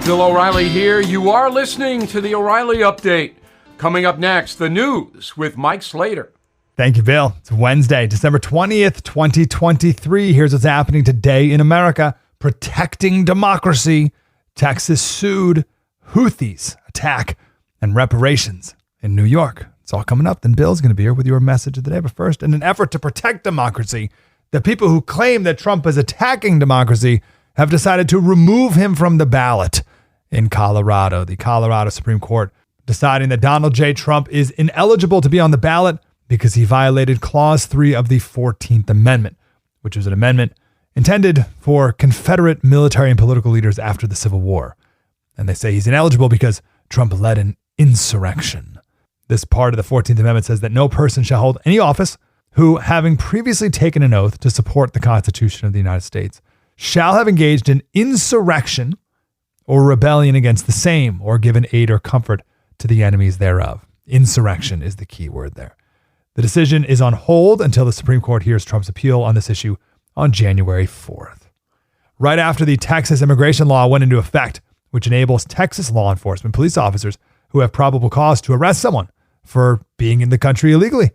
Bill O'Reilly here. You are listening to the O'Reilly Update. Coming up next, the news with Mike Slater. Thank you, Bill. It's Wednesday, December 20th, 2023. Here's what's happening today in America. Protecting democracy. Texas sued. Houthis attack. And reparations in New York. It's all coming up. Then Bill's going to be here with your message of the day. But first, in an effort to protect democracy, the people who claim that Trump is attacking democracy have decided to remove him from the ballot in Colorado. The Colorado Supreme Court deciding that Donald J. Trump is ineligible to be on the ballot because he violated Clause 3 of the 14th Amendment, which was an amendment intended for Confederate military and political leaders after the Civil War. And they say he's ineligible because Trump led an insurrection. This part of the 14th Amendment says that no person shall hold any office who, having previously taken an oath to support the Constitution of the United States, shall have engaged in insurrection or rebellion against the same, or given aid or comfort to the enemies thereof. Insurrection is the key word there. The decision is on hold until the Supreme Court hears Trump's appeal on this issue on January 4th. Right after the Texas immigration law went into effect, which enables Texas law enforcement police officers who have probable cause to arrest someone for being in the country illegally.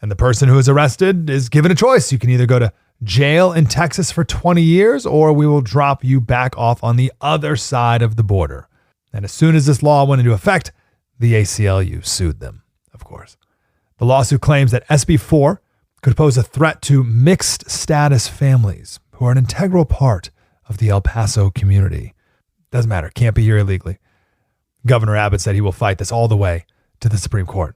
And the person who is arrested is given a choice. You can either go to jail in Texas for 20 years, or we will drop you back off on the other side of the border. And as soon as this law went into effect, the ACLU sued them, of course. The lawsuit claims that SB 4 could pose a threat to mixed status families who are an integral part of the El Paso community. Doesn't matter, can't be here illegally. Governor Abbott said he will fight this all the way to the Supreme Court.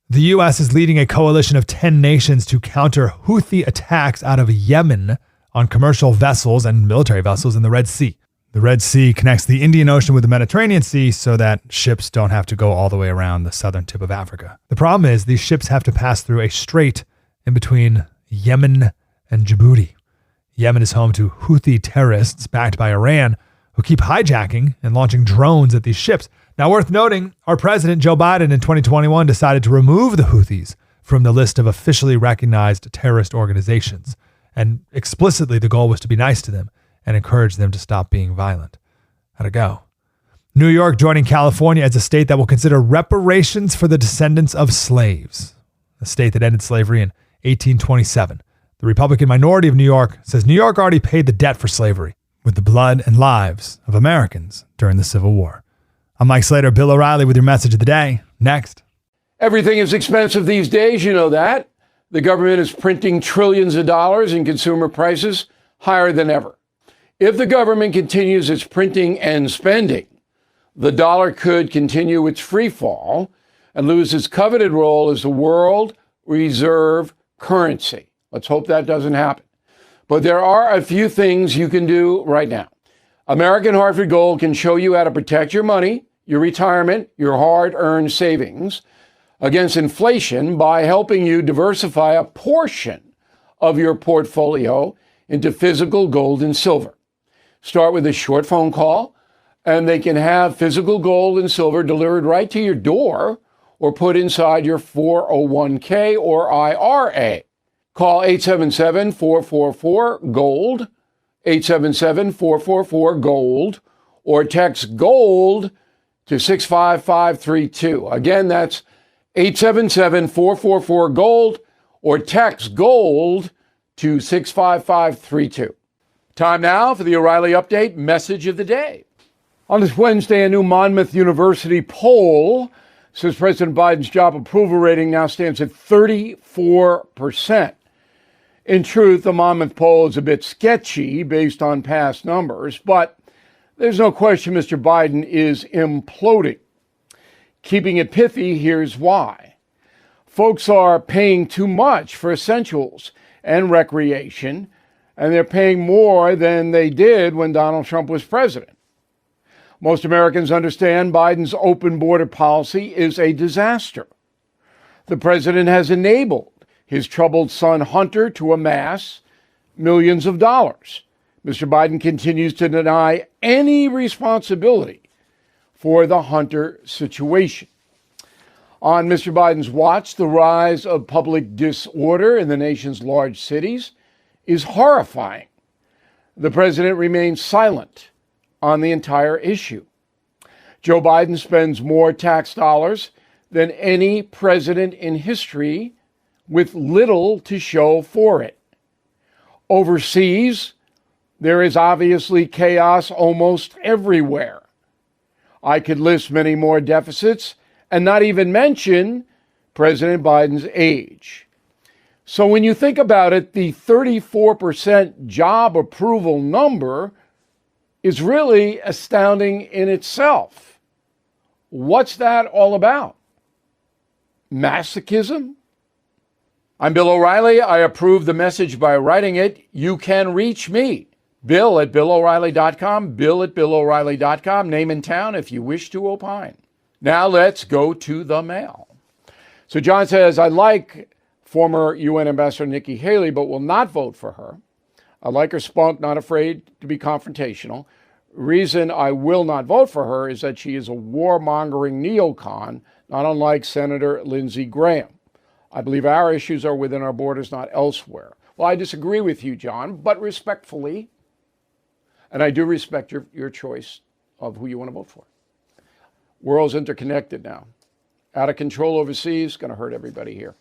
The U.S. is leading a coalition of 10 nations to counter Houthi attacks out of Yemen on commercial vessels and military vessels in the Red Sea. The Red Sea connects the Indian Ocean with the Mediterranean Sea so that ships don't have to go all the way around the southern tip of Africa. The problem is these ships have to pass through a strait in between Yemen and Djibouti. Yemen is home to Houthi terrorists backed by Iran who keep hijacking and launching drones at these ships. Now, worth noting, our president, Joe Biden, in 2021 decided to remove the Houthis from the list of officially recognized terrorist organizations. And explicitly, the goal was to be nice to them and encourage them to stop being violent. How'd it go? New York joining California as a state that will consider reparations for the descendants of slaves, a state that ended slavery in 1827. The Republican minority of New York says New York already paid the debt for slavery with the blood and lives of Americans during the Civil War. I'm Mike Slater, Bill O'Reilly with your message of the day. Next. Everything is expensive these days, you know that. The government is printing trillions of dollars and consumer prices higher than ever. If the government continues its printing and spending, the dollar could continue its free fall and lose its coveted role as the world reserve currency. Let's hope that doesn't happen. But there are a few things you can do right now. American Hartford Gold can show you how to protect your money, your retirement, your hard-earned savings against inflation by helping you diversify a portion of your portfolio into physical gold and silver. Start with a short phone call, and they can have physical gold and silver delivered right to your door or put inside your 401k or IRA. Call 877-444-GOLD, 877-444-GOLD, or text GOLD to 65532. Again, that's 877-444-GOLD, or text GOLD to 65532. Time now for the O'Reilly Update message of the day. On this Wednesday, a new Monmouth University poll says President Biden's job approval rating now stands at 34%. In truth, the Monmouth poll is a bit sketchy based on past numbers, but there's no question Mr. Biden is imploding. Keeping it pithy, here's why. Folks are paying too much for essentials and recreation, and they're paying more than they did when Donald Trump was president. Most Americans understand Biden's open border policy is a disaster. The president has enabled his troubled son Hunter to amass millions of dollars. Mr. Biden continues to deny any responsibility for the Hunter situation. On Mr. Biden's watch, the rise of public disorder in the nation's large cities is horrifying. The president remains silent on the entire issue. Joe Biden spends more tax dollars than any president in history with little to show for it. Overseas, there is obviously chaos almost everywhere. I could list many more deficits and not even mention President Biden's age. So when you think about it, the 34% job approval number is really astounding in itself. What's that all about? Masochism? I'm Bill O'Reilly. I approve the message by writing it. You can reach me, Bill at BillO'Reilly.com, Bill at BillO'Reilly.com, name and town if you wish to opine. Now let's go to the mail. So John says, I like former UN Ambassador Nikki Haley, but will not vote for her. I like her spunk, not afraid to be confrontational. Reason I will not vote for her is that she is a warmongering neocon, not unlike Senator Lindsey Graham. I believe our issues are within our borders, not elsewhere. Well, I disagree with you, John, but respectfully, and I do respect your choice of who you want to vote for. World's interconnected now. Out of control overseas, going to hurt everybody here.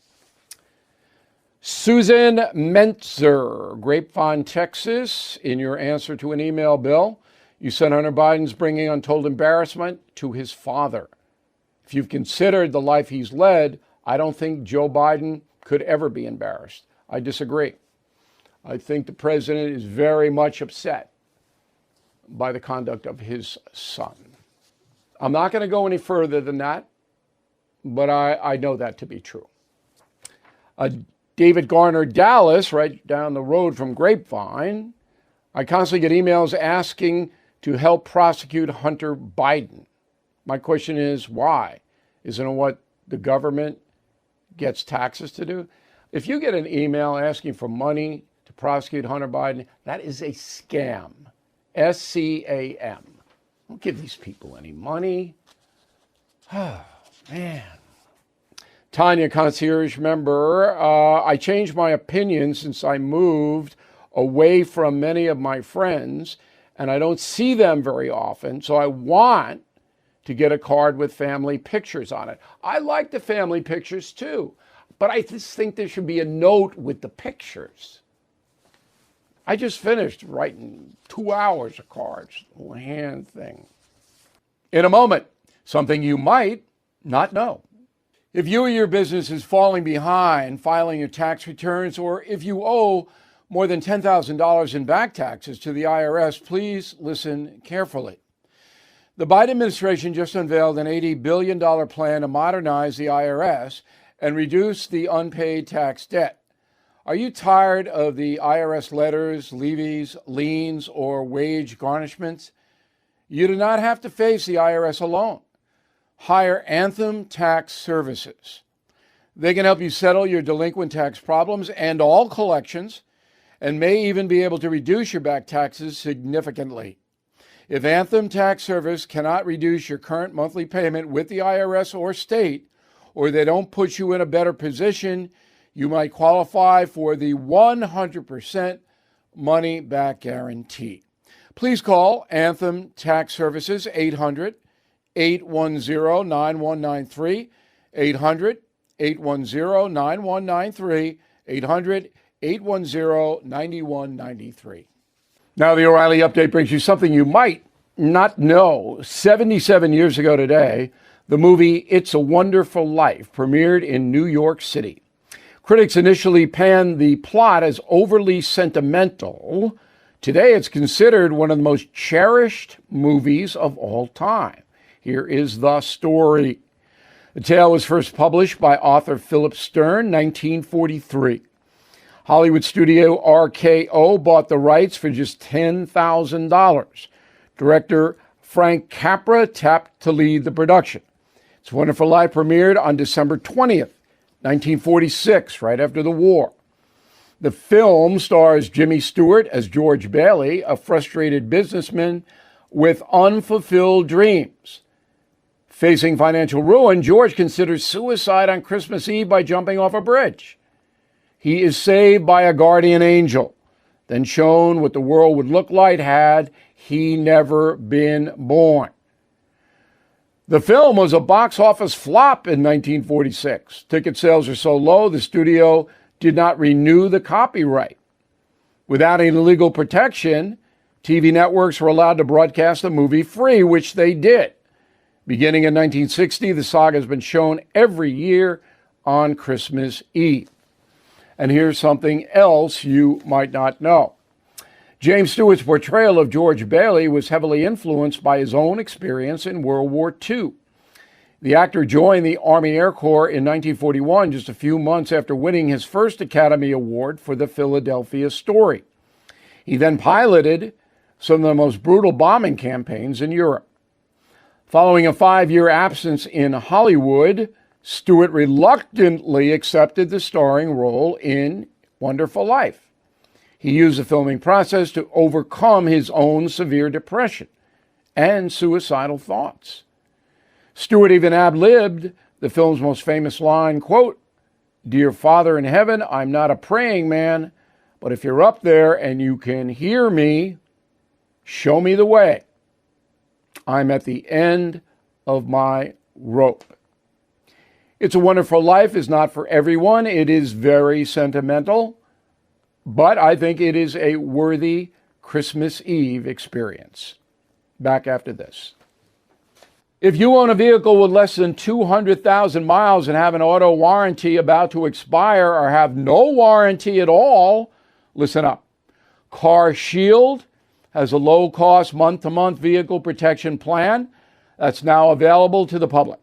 Susan Mentzer, Grapevine, Texas. In your answer to an email, Bill, you said Hunter Biden's bringing untold embarrassment to his father. If you've considered the life he's led, I don't think Joe Biden could ever be embarrassed. I disagree. I think the president is very much upset by the conduct of his son. I'm not going to go any further than that, but I know that to be true. David Garner, Dallas, right down the road from Grapevine. I constantly get emails asking to help prosecute Hunter Biden. My question is, why? Isn't it what the government gets taxes to do? If you get an email asking for money to prosecute Hunter Biden, that is a scam. S-C-A-M. Don't give these people any money. Oh, man. Tanya, concierge member, I changed my opinion since I moved away from many of my friends, and I don't see them very often, so I want to get a card with family pictures on it. I like the family pictures too, but I just think there should be a note with the pictures. I just finished writing 2 hours of cards, a little hand thing. In a moment, something you might not know. If you or your business is falling behind filing your tax returns, or if you owe more than $10,000 in back taxes to the IRS, please listen carefully. The Biden administration just unveiled an $80 billion plan to modernize the IRS and reduce the unpaid tax debt. Are you tired of the IRS letters, levies, liens, or wage garnishments? You do not have to face the IRS alone. Hire Anthem Tax Services. They can help you settle your delinquent tax problems and all collections, and may even be able to reduce your back taxes significantly. If Anthem Tax Service cannot reduce your current monthly payment with the IRS or state, or they don't put you in a better position, you might qualify for the 100% money back guarantee. Please call Anthem Tax Services 800-810-9193, 800-810-9193, 800-810-9193. Now, the O'Reilly Update brings you something you might not know. 77 years ago today, the movie It's a Wonderful Life premiered in New York City. Critics initially panned the plot as overly sentimental. Today, it's considered one of the most cherished movies of all time. Here is the story. The tale was first published by author Philip Stern, 1943. Hollywood studio RKO bought the rights for just $10,000. Director Frank Capra tapped to lead the production. It's a Wonderful Life premiered on December 20th, 1946, right after the war. The film stars Jimmy Stewart as George Bailey, a frustrated businessman with unfulfilled dreams. Facing financial ruin, George considers suicide on Christmas Eve by jumping off a bridge. He is saved by a guardian angel, then shown what the world would look like had he never been born. The film was a box office flop in 1946. Ticket sales are so low, the studio did not renew the copyright. Without any legal protection, TV networks were allowed to broadcast the movie free, which they did. Beginning in 1960, the saga has been shown every year on Christmas Eve. And here's something else you might not know. James Stewart's portrayal of George Bailey was heavily influenced by his own experience in World War II. The actor joined the Army Air Corps in 1941, just a few months after winning his first Academy Award for The Philadelphia Story. He then piloted some of the most brutal bombing campaigns in Europe. Following a 5-year absence in Hollywood, Stewart reluctantly accepted the starring role in Wonderful Life. He used the filming process to overcome his own severe depression and suicidal thoughts. Stewart even ad-libbed the film's most famous line, quote, "Dear Father in heaven, I'm not a praying man, but if you're up there and you can hear me, show me the way. I'm at the end of my rope." It's a Wonderful Life is not for everyone. It is very sentimental, but I think it is a worthy Christmas Eve experience. Back after this. If you own a vehicle with less than 200,000 miles and have an auto warranty about to expire or have no warranty at all, listen up. Car Shield has a low-cost month-to-month vehicle protection plan that's now available to the public.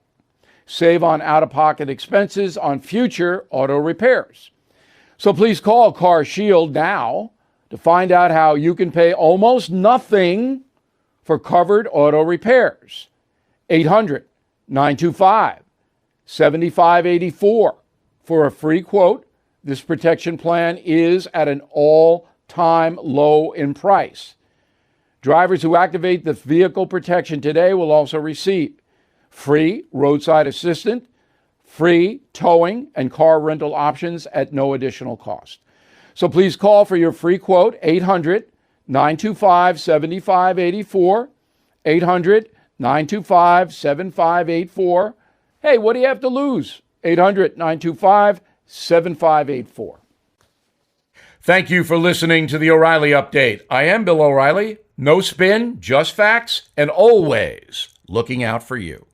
Save on out-of-pocket expenses on future auto repairs. So please call Car Shield now to find out how you can pay almost nothing for covered auto repairs. 800-925-7584 for a free quote. This protection plan is at an all-time low in price. Drivers who activate the vehicle protection today will also receive free roadside assistance, free towing, and car rental options at no additional cost. So please call for your free quote, 800-925-7584, 800-925-7584. Hey, what do you have to lose? 800-925-7584. Thank you for listening to the O'Reilly Update. I am Bill O'Reilly. No spin, just facts, and always looking out for you.